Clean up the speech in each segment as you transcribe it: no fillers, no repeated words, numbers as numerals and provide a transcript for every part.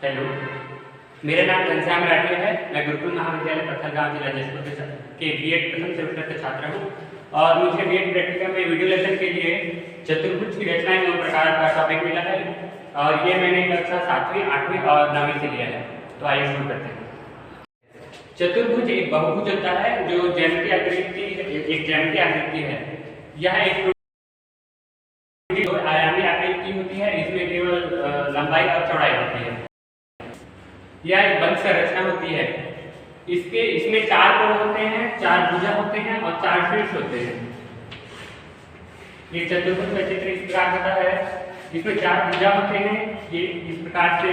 Hello, मेरा नाम घनश्याम राठी है। मैं गुरुकुल महाविद्यालय पत्थलगांव जिला जशपुर के बीएड प्रथम सेमेस्टर का छात्र हूँ और मुझे बीएड प्रैक्टिकल में वीडियो लेक्चर के लिए चतुर्भुज की रचना एवं प्रकार का टॉपिक मिला है और ये मैंने कक्षा 7वीं, 8वीं और 9वीं से लिया है। तो आइए शुरू करते हैं। चतुर्भुज एक बहुभुज होता है जो ज्यामितीय आकृति है। यह एक दो आयामी आकृति होती है। इसमें केवल लंबाई और चौड़ाई होती है। यह एक बंध संरचना होती है। इसमें 4 कोण होते हैं, 4 भुजा होते हैं और 4 शीर्ष होते हैं। ये चतुर्भुज का चित्र इस प्रकार होता है। इसमें 4 भुजा होते हैं। ये इस प्रकार से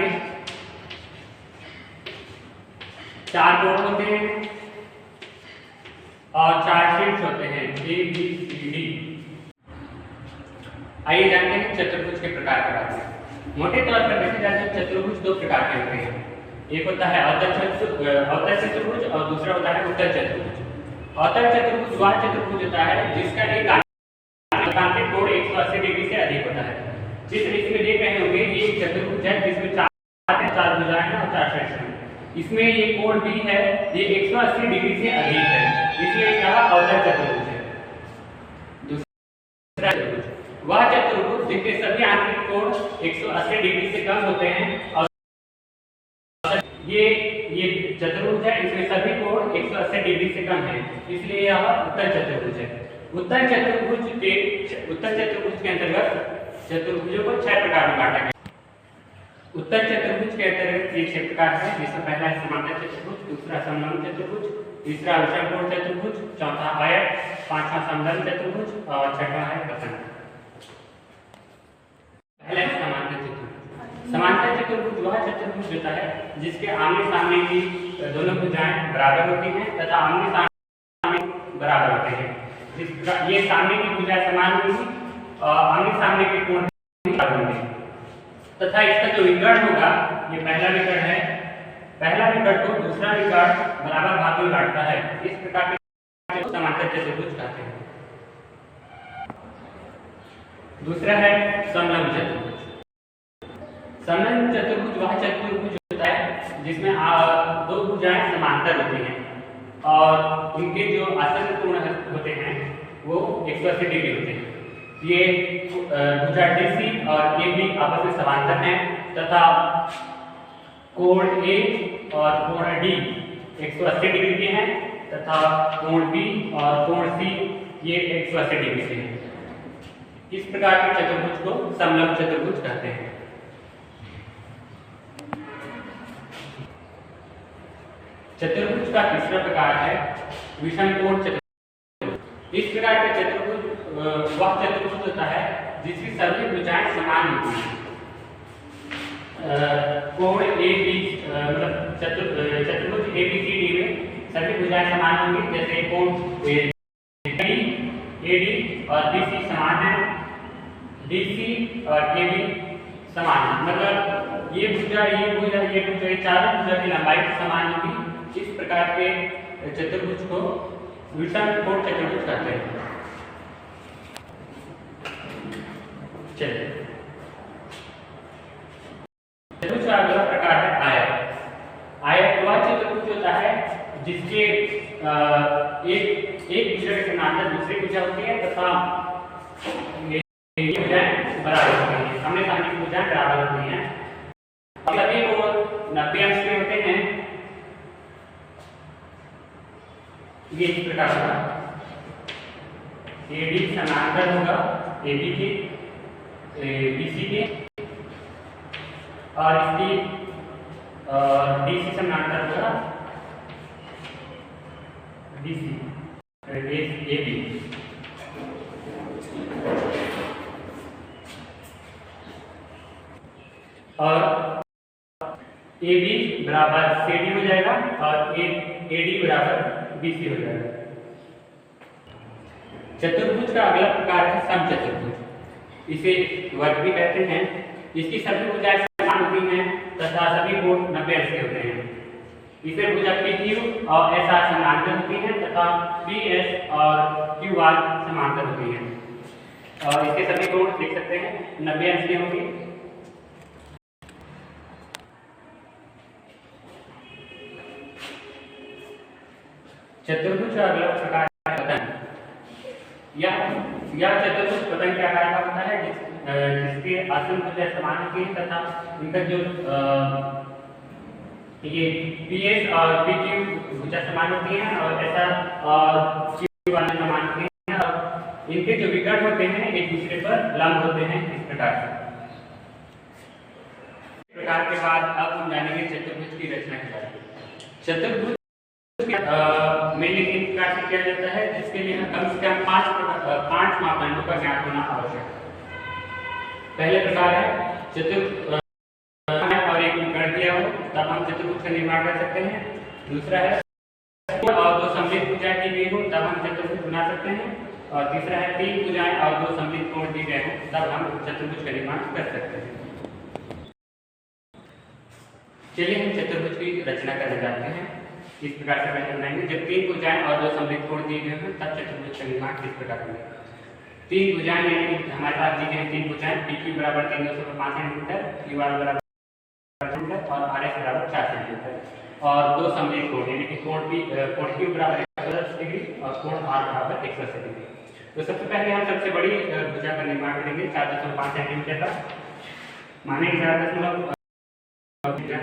4 कोण होते हैं और 4 शीर्ष होते हैं, A B C D। आइए जानते हैं चतुर्भुज के प्रकार के बारे में। मोटे तौर पर देखे जाए तो चतुर्भुज 2 प्रकार के होते हैं। एक होता है अवतल चतुर्भुज और दूसरा होता है उत्तल चतुर्भुज। अवतल चतुर्भुज वह चतुर्भुज होता है जिसका एक आंतरिक कोण 180 डिग्री से अधिक होता है। चित्र इसमें देख रहे होंगे, ये एक चतुर्भुज है जिसमें 4 भुजाएं हैं और 4 शीर्ष हैं। इसमें ये कोण भी है, ये 180 डिग्री से अधिक है, इसलिए यह अवतल चतुर्भुज है। दूसरा चतुर्भुज वह चतुर्भुज जिसके सभी आंतरिक कोण 180 डिग्री से कम होते हैं और ये चतुर्भुज है, इसमें सभी कोण 180 डिग्री से कम है, इसलिए यह उत्तल चतुर्भुज है। उत्तल चतुर्भुज के अंतर्गत चतुर्भुजों को 6 प्रकार में बांटा गया। उत्तल चतुर्भुज के अंतर्गत 6 प्रकार है, जिसमें पहला है समांतर चतुर्भुज, दूसरा समलंब चतुर्भुज, तीसरा विषमकोण चतुर्भुज, चौथा आयत, पांचवा समलंब चतुर्भुज और छठवां है प्रसंग। पहला है समांतर चतुर्भुज। समांतर चतुर्भुज वह चतुर्भुज होता है जिसके आमने सामने की दोनों भुजाएं बराबर होती हैं तथा आमने सामने बराबर होते हैं। ये सामने की भुजाएं समान होंगी और आमने सामने के कोण बराबर होंगे तथा इसका जो विकर्ण होगा, ये पहला विकर्ण है, पहला विकर्ण को दूसरा विकर्ण बराबर भाग में बांटता है। इस प्रकार के समांतर चतुर्भुज कहते हैं। दूसरा है समलंब चतुर्भुज। समलंब चतुर्भुज वह चतुर्भुज होता है जिसमें 2 भुजाएं समांतर होती हैं और उनके जो आसन कोण होते हैं वो 180 डिग्री होते हैं। ये भुजा DC और AB आपस में समांतर हैं तथा कोण A और कोण D 180 डिग्री के हैं तथा कोण B और कोण C ये 180 डिग्री के हैं। इस प्रकार के चतुर्भुज को समलंब चतुर्भुज कहते हैं। चतुर्भुज का तीसरा प्रकार है विषमकोण चतुर्भुज। इस प्रकार का चतुर्भुज वह चतुर्भुज होता है जिसकी सभी भुजाएं समान होती हैं। कोण AB मतलब चतुर्भुज ABCD में सभी भुजाएं समान होंगी। जैसे कोण AD और BC समान है, DC और AB समान है, मतलब ये भुजा चारों भुजा की लंबाई समान होगी। इस प्रकार के चतुर्भुज को विषमकोण चतुर्भुज कहते हैं। चलिए, चतुर्भुज का अगला प्रकार है आयत। आयत वह चतुर्भुज होता है जिसके एक भुजा के समांतर दूसरी भुजा होती है तथा भुजाएं बराबर होती हैं, सामने सामने की भुजाएं बराबर होती हैं। सभी कोण 90 अंश के होते हैं। ये इस प्रकार होगा, AD समांतर होगा AB के, BC के और इसकी DC समांतर होगा DC AB। और AB बराबर CD हो जाएगा और AD बराबर BC हो जाएगा। चतुर्भुज का अगला प्रकार है समचतुर्भुज। इसे वर्ग भी कहते हैं। इसकी सभी भुजाएं समान होती हैं तथा सभी कोण 90 अंश के होते हैं। इसमें भुजा PQ और SR समांतर होती हैं तथा PS और QR समांतर होती हैं और इसके सभी कोण देख सकते हैं 90 अंश के होंगे। चतुर्भुज का अगला प्रकार है पतंग। यह चतुर्भुज पतंग के आकार का होता है जिसके आसन भुजा समान होती है तथा इनका जो ये पीएस और पीक्यू भुजा समान होती है और ऐसा क्यू वाले समान होते हैं और इनके जो विकर्ण होते हैं एक दूसरे पर लंब होते हैं इस प्रकार से। प्रकार के बाद अब हम जानेंगे चतुर्भुज की रचना के बारे में। चतुर्भुज मेनली तीन प्रकार से किया जाता है जिसके लिए कम से कम पांच मापदंडों का ज्ञान होना आवश्यक है। पहले प्रकार है चतुर्भुज और एक विकर्ण दिया हो तब हम चतुर्भुज का निर्माण कर सकते हैं। दूसरा है और दो सममित भुजाएं दी गई हो तब हम चतुर्भुज बना सकते हैं। और तीसरा है तीन भुजाएं और दो सममित कोण दी गए हो तब हम चतुर्भुज का निर्माण कर सकते हैं। चलिए हम चतुर्भुज की रचना करने जाते हैं। इस प्रकार से पहले बनाएंगे जब तीन भुजाएं और दो सममित कोण दिए गए हैं तब चतुर्भुज का निर्माण किस प्रकार करेंगे। तीन भुजाएं यानी कि हमारे पास दी गई तीन भुजाएं PQ बराबर 305 सेंटीमीटर, QR बराबर और RS बराबर 4 सेंटीमीटर और दो सममित कोण यानी कि कोण Q बराबर 110 डिग्री और कोण R बराबर 180 डिग्री। तो सबसे पहले हम सबसे बड़ी भुजा का निर्माण करेंगे 4.5 सेंटीमीटर का, मानेंगे 4.5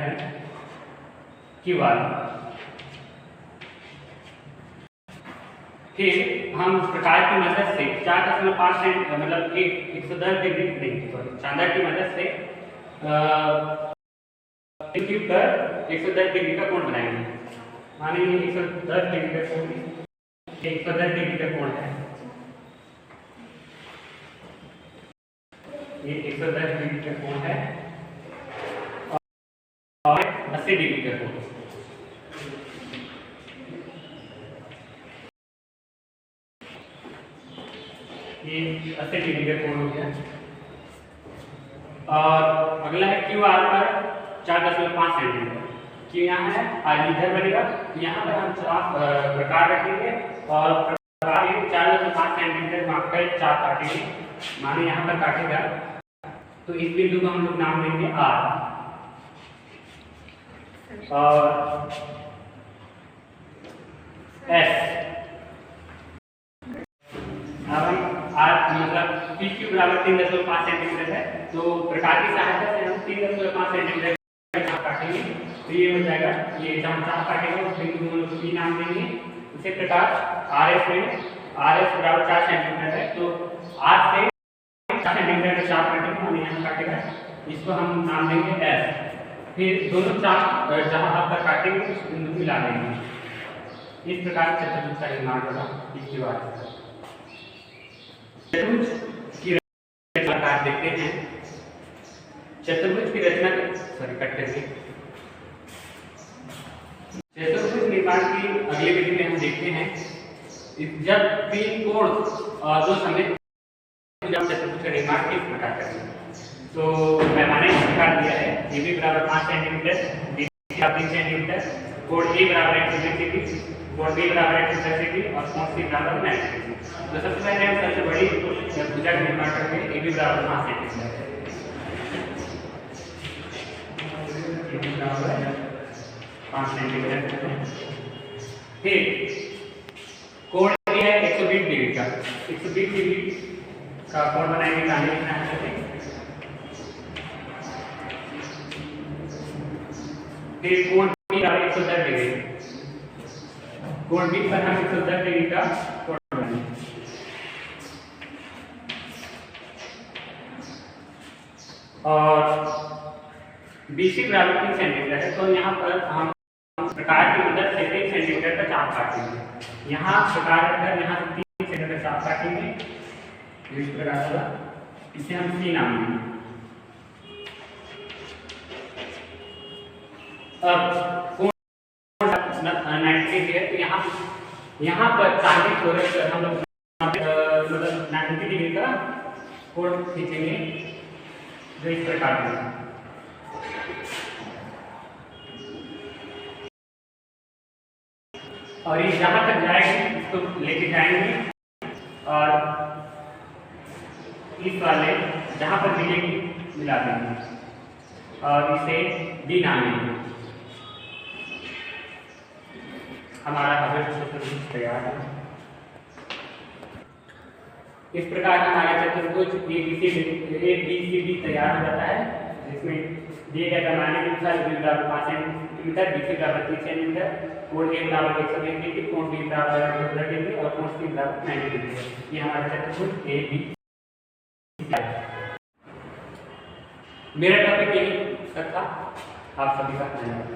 है QR। फिर हम प्रकार की मदद से 4.5 सेंटीमीटर मतलब 110 डिग्री नहीं सॉरी चांदा की मदद से क्यूब पर 110 डिग्री का कोण बनाएंगे। मानिए 110 डिग्री का कोण 110 डिग्री का कोण है, ये 110 डिग्री का कोण है और 80 डिग्री का कोण। ये 80 डिग्री का कोण हो गया। और अगला है QR पर 4.5 सेंटीमीटर कि यहाँ है आज इधर बनेगा यहाँ पर हम प्रकार रखेंगे और प्रकार 4.5 सेंटीमीटर मापकर चाप काटेंगे। माने यहाँ पर काटेगा तो इस बिंदु को हम लोग नाम देंगे R और S। अब हम मतलब PQ बराबर 3.5 सेंटीमीटर है तो प्रकार की सहायता से हम 3.5 सेंटीमीटर काटेंगे तो ये हो जाएगा। ये जहाँ चाप काटेगा उस बिंदु को हम लोग P नाम देंगे। इसी प्रकार RS में RS बराबर 4 सेंटीमीटर है तो R से 4 सेंटीमीटर का चाप काटेंगे हम यहाँ काटेगा इसको हम नाम देंगे S। फिर दोनों चाप जहाँ आप पर काटेंगे उस बिंदु को मिला देंगे। इस प्रकार चतुर्भुज का निर्माण होगा। इसके बाद चतुर्भुज की रचना देखते हैं। चतुर्भुज की रचना कट करके चतुर्भुज निर्माण की अगली विधि में हम देखते हैं जब तीन कोण और दो सममित चतुर्भुज का निर्माण किस प्रकार करेंगे। तो पैमाने इस प्रकार दिया है AB बराबर 5 सेंटीमीटर, BC 3 सेंटीमीटर, कोण A बराबर 120 डिग्री, कोण B बराबर 110 डिग्री और कोण C बराबर 90 डिग्री। तो सबसे पहले हम सबसे बड़ी भुजा का निर्माण करते हैं AB बराबर 5 सेंटीमीटर। AB बराबर 5 सेंटीमीटर। फिर कोण है 120 डिग्री का, 120 डिग्री का कोण बनाएंगे काले लिखना है। फिर कोण B बराबर 110 डिग्री, कोण B पर हम 110 डिग्री का कोण बनाएंगे। और BC बराबर 3 सेंटीमीटर है तो यहाँ पर हम प्रकार की मदद से 3 सेंटीमीटर का चाप काटेंगे। यहाँ प्रकार रखकर यहाँ से 3 सेंटीमीटर चाप काटेंगे इस प्रकार होगा। इसे हम C नाम देंगे। अब कोण 90 डिग्री है तो यहाँ पर चांदी चौरस हम लोग मतलब 90 डिग्री का कोण खींचेंगे जो इस प्रकार होगा। और ये जहां तक जाएगी इसको लेके जाएंगे और इस वाले जहां पर मिलेगी मिला देंगे और इसे D नाम देंगे। हमारा अवश्य चतुर्भुज तैयार है। इस प्रकार हमारा चतुर्भुज ABCD तैयार हो जाता है, जिसमें दिए गए पैमाने के अनुसार बी बराबर 5 सेंटीमीटर, BC बराबर 30 सेंटीमीटर, कोण A बराबर 120 डिग्री, कोण B बराबर 200 डिग्री और कोण C बराबर 90 डिग्री है। ये हमारा चतुर्भुज AB। मेरा टॉपिक यही तक था। आप सभी का धन्यवाद।